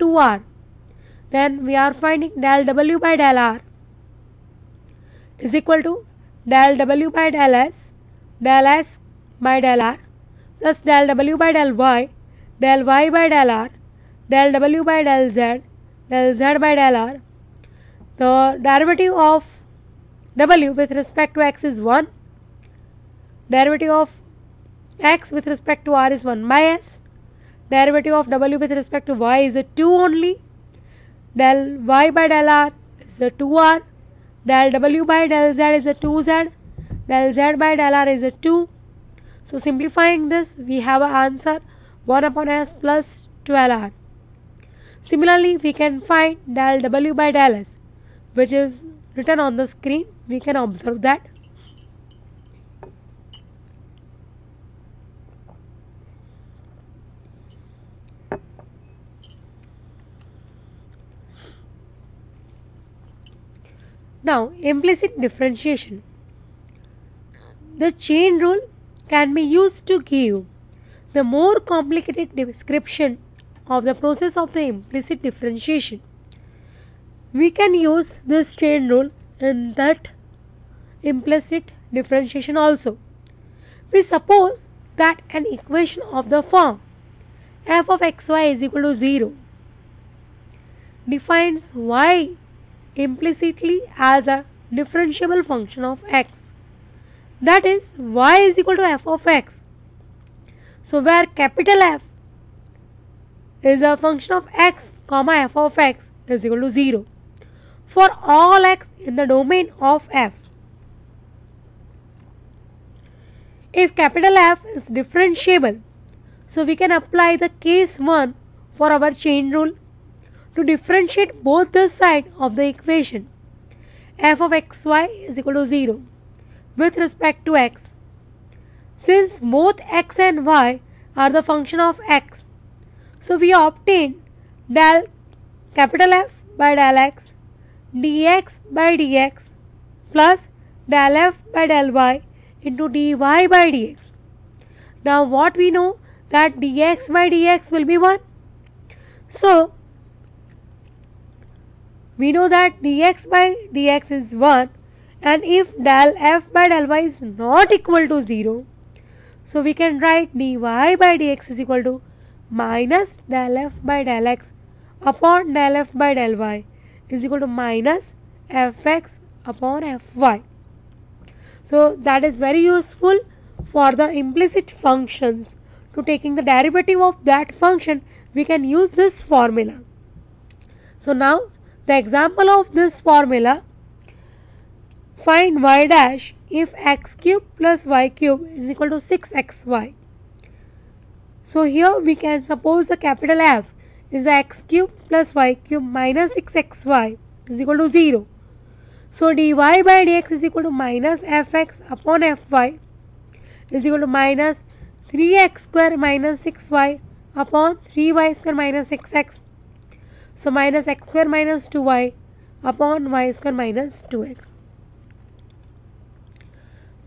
2r. Then we are finding del w by del r is equal to del w by del s by del r plus del w by del y by del r, del w by del z by del r. The derivative of w with respect to x is 1. Derivative of x with respect to r is 1 by s. Derivative of w with respect to y is a 2 only. Del y by del r is a 2r. Del w by del z is a 2z. Del z by del r is a 2. So simplifying this, we have an answer 1 upon s plus 12r. Similarly, we can find del w by del s, which is written on the screen. We can observe that. Now, implicit differentiation. The chain rule can be used to give the more complicated description of the process of the implicit differentiation. We can use this chain rule in that implicit differentiation also. We suppose that an equation of the form f of xy is equal to 0 defines y implicitly as a differentiable function of x. That is, y is equal to f of x. So where capital F is a function of x comma f of x is equal to 0 for all x in the domain of f. If capital F is differentiable, so we can apply the case 1 for our chain rule to differentiate both the sides of the equation f of xy is equal to 0 with respect to x. Since both x and y are the function of x, so we obtain del capital F by del x dx by dx plus del f by del y into dy by dx. Now what we know that dx by dx will be 1. So we know that dx by dx is 1, and if del f by del y is not equal to 0, so we can write dy by dx is equal to minus del f by del x upon del f by del y is equal to minus fx upon fy. So that is very useful for the implicit functions. To taking the derivative of that function, we can use this formula. So now the example of this formula, find y dash if x cube plus y cube is equal to 6xy. So here we can suppose the capital F is x cube plus y cube minus 6xy is equal to 0. So dy by dx is equal to minus fx upon fy is equal to minus 3x square minus 6y upon 3y square minus 6x. So minus x square minus 2y upon y square minus 2x.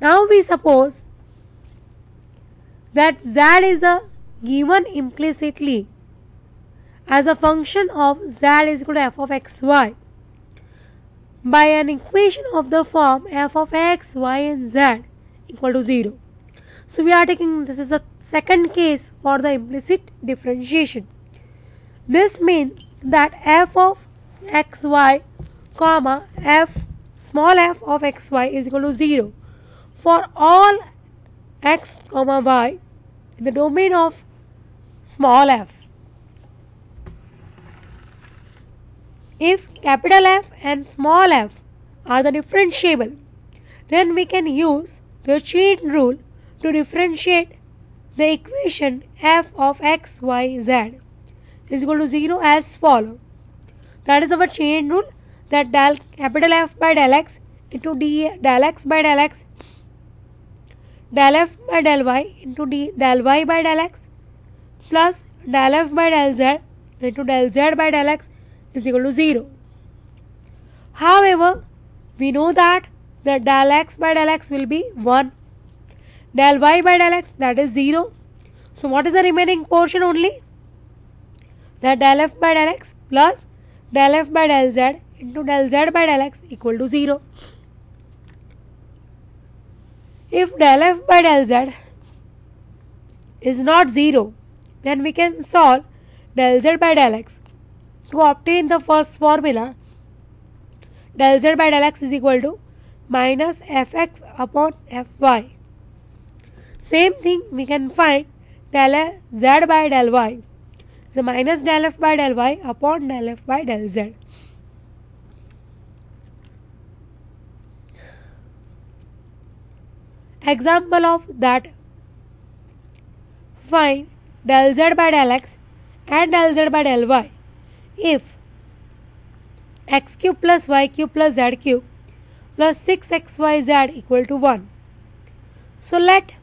Now we suppose that z is a given implicitly as a function of z is equal to f of xy by an equation of the form f of x, y and z equal to 0. So we are taking this is the second case for the implicit differentiation. This means that f of xy comma small f of xy is equal to 0 for all x comma y in the domain of small f. If capital F and small f are the differentiable, then we can use the chain rule to differentiate the equation f of x, y, z is equal to 0 as follows. That is our chain rule, that del capital F by del x into del x by del x, del f by del y into del y by del x plus del f by del z into del z by del x is equal to 0. However, we know that the del x by del x will be 1, del y by del x that is 0. So what is the remaining portion only? that del f by del x plus del f by del z into del z by del x equal to 0. If del f by del z is not 0, then we can solve del z by del x. To obtain the first formula, del z by del x is equal to minus fx upon fy. Same thing we can find del z by del y. So minus del f by del y upon del f by del z. Example of that: find del z by del x and del z by del y if x cube plus y cube plus z cube plus 6xyz equal to 1. So let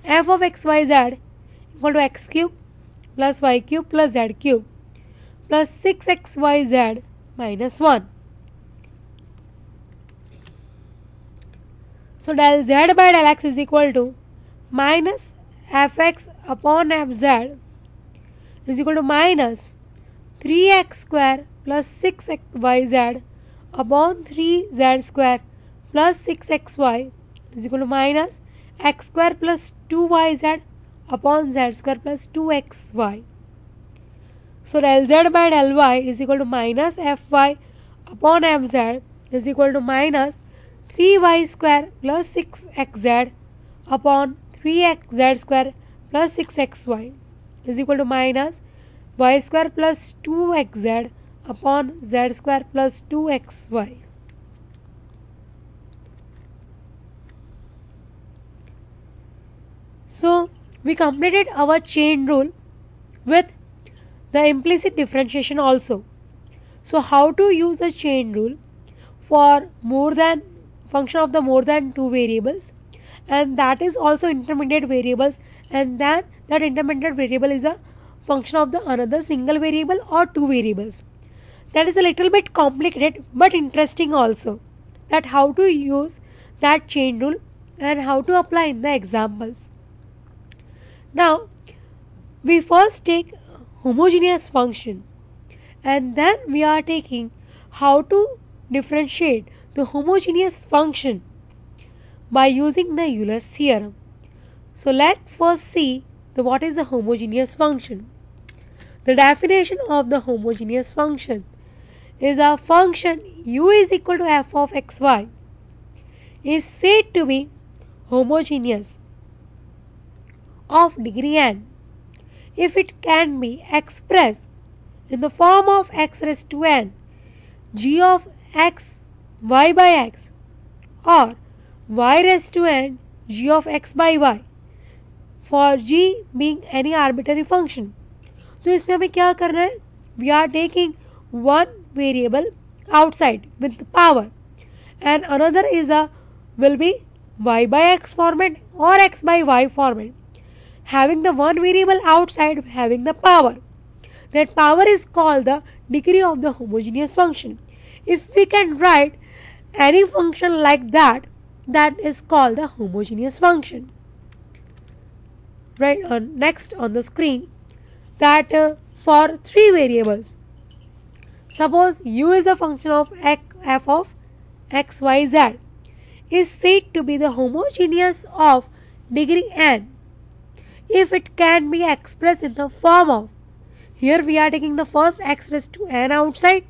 f of xyz equal to x cube plus y cube plus z cube plus 6xyz minus 1. So del z by del x is equal to minus fx upon fz is equal to minus 3x square plus 6xyz upon 3z square plus 6xy is equal to minus x square plus 2yz upon z square plus 2xy. So del z by del y is equal to minus fy upon fz is equal to minus 3y square plus 6xz upon 3xz square plus 6xy is equal to minus y square plus 2xz upon z square plus 2xy. So we completed our chain rule with the implicit differentiation also. So how to use the chain rule for more than function of the more than two variables, and that is also intermediate variables, and then that intermediate variable is a function of the another single variable or two variables. That is a little bit complicated but interesting also, that how to use that chain rule and how to apply in the examples. Now we first take homogeneous function, and then we are taking how to differentiate the homogeneous function by using the Euler's theorem. So let's first see what is the homogeneous function. The definition of the homogeneous function is a function u is equal to f of xy is said to be homogeneous of degree n if it can be expressed in the form of x raised to n g of x y by x or y raised to n g of x by y, for g being any arbitrary function. तो इसमें हमें क्या करना है? We are taking one variable outside with power, and another is will be y by x format or x by y format, having the one variable outside having the power. That power is called the degree of the homogeneous function. If we can write any function like that, that is called the homogeneous function. Right, next on the screen, that for three variables, suppose u is a function of f of x, y, z, is said to be the homogeneous of degree n if it can be expressed in the form of, here we are taking the first x raised to n outside,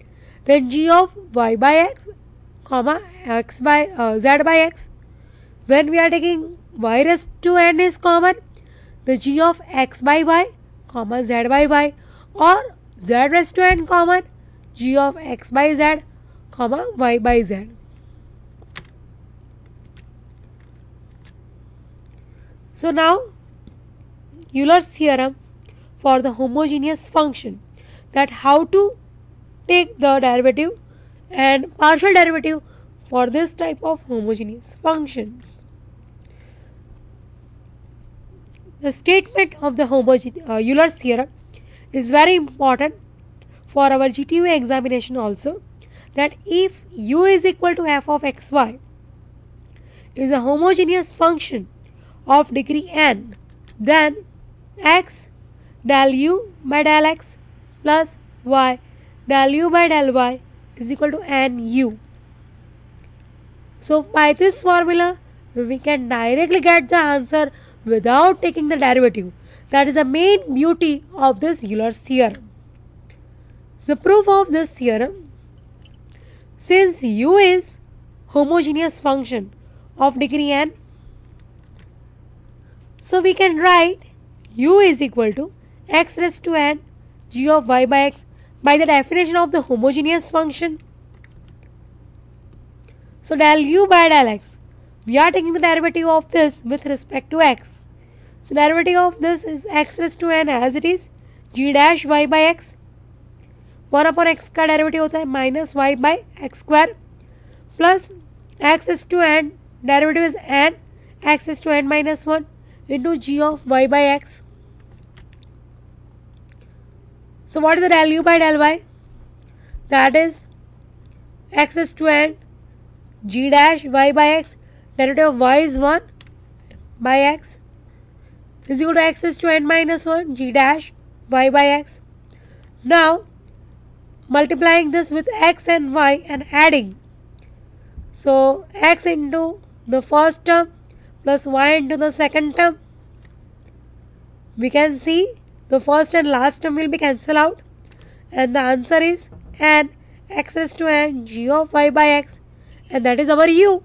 then g of y by x, comma x by z by x. When we are taking y raised to n is common, the g of x by y, comma z by y, or z raised to n common, g of x by z, comma y by z. So now Euler's theorem for the homogeneous function, that how to take the derivative and partial derivative for this type of homogeneous functions. The statement of the Euler's theorem is very important for our GTU examination also, that if u is equal to f of xy is a homogeneous function of degree n, then x del u by del x plus y del u by del y is equal to nu. So by this formula we can directly get the answer without taking the derivative. That is the main beauty of this Euler's theorem. The proof of this theorem, since u is homogeneous function of degree n, so we can write u is equal to x raised to n g of y by x by the definition of the homogeneous function. So del u by del x, we are taking the derivative of this with respect to x. So derivative of this is x raised to n as it is g dash y by x. 1 upon x का derivative होता है minus y by x square plus x raised to n derivative is n x raised to n minus 1 into g of y by x. So what is the del u by del y? That is x raised to n g dash y by x, derivative of y is 1 by x is equal to x raised to n minus 1 g dash y by x. Now multiplying this with x and y and adding. So x into the first term plus y into the second term. We can see the first and last term will be cancelled out and the answer is n x raised to n g of y by x, and that is our u.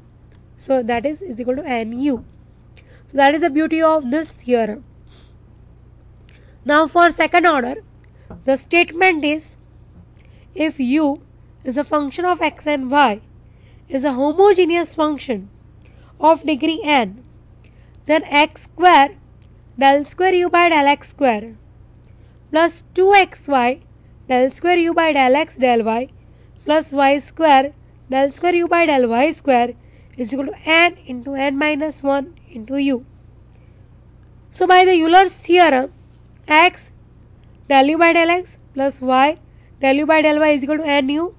So that is equal to nu. So that is the beauty of this theorem. Now for second order, the statement is if u is a function of x and y is a homogeneous function of degree n, then x square del square u by del x square plus 2xy del square u by del x del y plus y square del square u by del y square is equal to n into n minus 1 into u. So by the Euler's theorem, x del u by del x plus y del u by del y is equal to nu.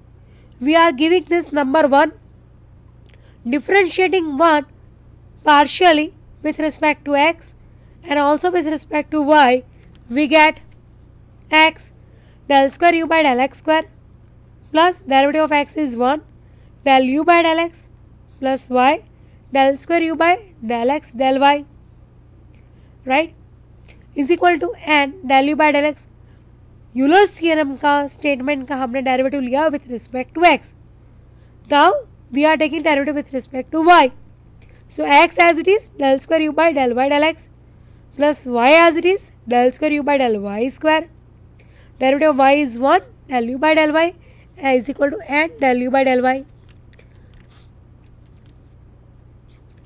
We are giving this number 1, differentiating 1 partially with respect to x and also with respect to y, we get x del square u by del x square plus derivative of x is 1 del u by del x plus y del square u by del x del y, right, is equal to n del u by del x. Euler's theorem का statement का हमने derivative लिया with respect to x. Now we are taking derivative with respect to y. So x as it is del square u by del x plus y as it is del square u by del y square. Derivative of y is 1 del u by del y is equal to n del u by del y.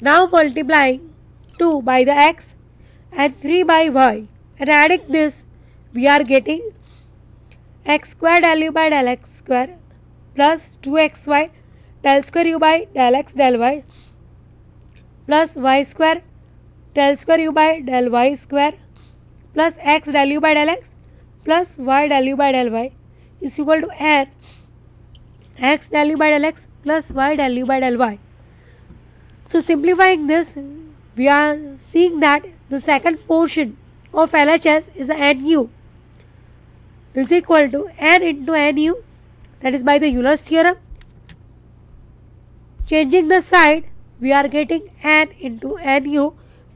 Now multiplying 2 by the x and 3 by y and adding this, we are getting x square del u by del x square plus 2xy del square u by del x del y plus y square del square u by del y square plus x del u by del x plus y del u by del y is equal to n x del u by del x plus y del u by del y. So simplifying this, we are seeing that the second portion of LHS is nu is equal to n into nu, that is by the Euler's theorem. Changing the side, we are getting n into nu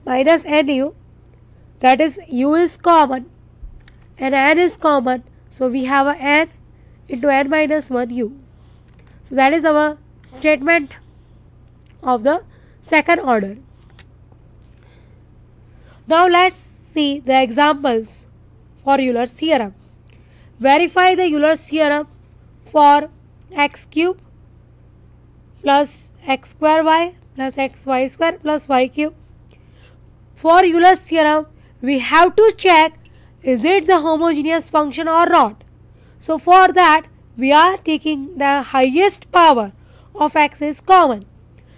minus nu, that is u is common and n is common, so we have a n into n minus 1 u. So that is our statement of the second order. Now let's see the examples for Euler's theorem. Verify the Euler's theorem for x cube plus x square y plus xy square plus y cube. For Euler's theorem, we have to check is it the homogeneous function or not. So for that, we are taking the highest power of x is common.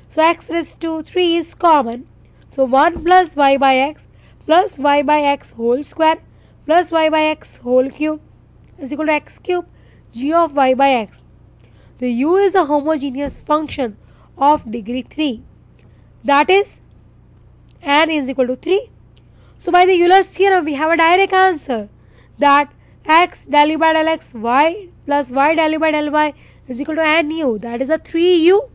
So x raised to 3 is common. So 1 plus y by x plus y by x whole square plus y by x whole cube is equal to x cube g of y by x. The u is a homogeneous function of degree 3. That is n is equal to 3. So by the Euler's theorem, we have a direct answer that x del u by del x, y plus y del u by del y is equal to n u. That is a 3u,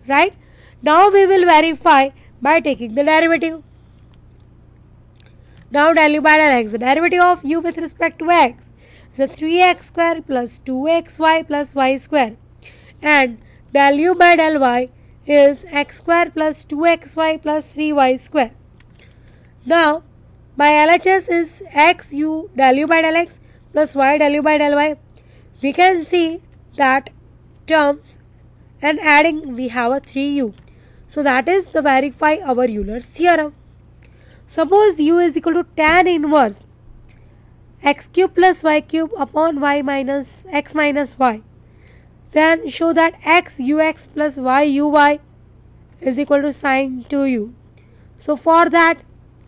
right? Now we will verify by taking the derivative. Now del u by del x, the derivative of u with respect to x is a 3x square plus 2xy plus y square, and del u by del y is x square plus 2xy plus 3y square. Now by LHS is x u del u by del x plus y del u by del y. We can see that terms, and adding we have a 3u. So that is the verify our Euler's theorem. Suppose u is equal to tan inverse x cube plus y cube upon y minus x minus y. Then show that x ux plus y uy is equal to sine 2u. So for that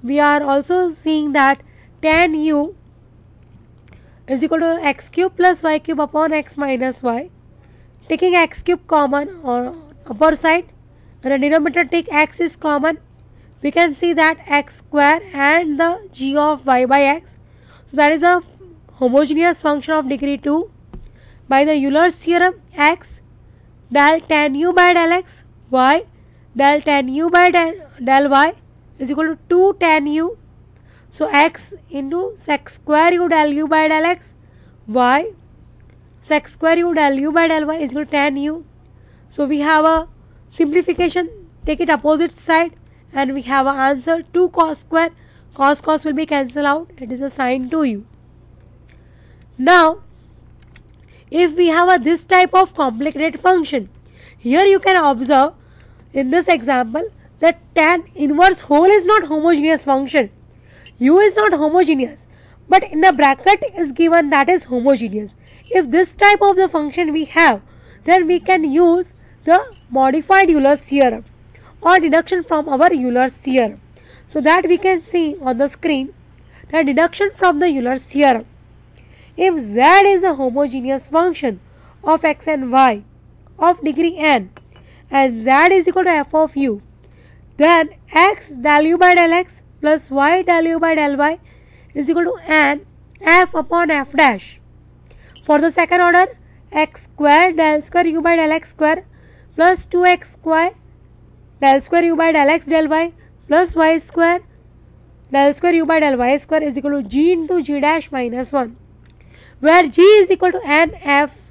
we are also seeing that tan u is equal to x cube plus y cube upon x minus y. Taking x cube common on upper side, and the denominator take x is common, we can see that x square and the g of y by x. So that is a homogeneous function of degree 2. By the Euler's theorem, x del tan u by del x, y del tan u by del y is equal to 2 tan u. So x into sec square u del u by del x, y sec square u del u by del y is equal to tan u. So we have a simplification, take it opposite side, and we have an answer 2 cos square. Cos will be cancelled out, it is a sine 2u. Now if we have this type of complicated function, here you can observe in this example that tan inverse whole is not homogeneous function. U is not homogeneous, but in the bracket is given that is homogeneous. If this type of the function we have, then we can use the modified Euler's theorem or deduction from our Euler's theorem. So that we can see on the screen the deduction from the Euler's theorem. If z is a homogeneous function of x and y of degree n, and z is equal to f of u, then x del u by del x plus y del u by del y is equal to n f upon f dash. For the second order, x square del square u by del x square plus 2x square del square u by del x del y plus y square del square u by del y square is equal to g into g dash minus 1, where g is equal to n f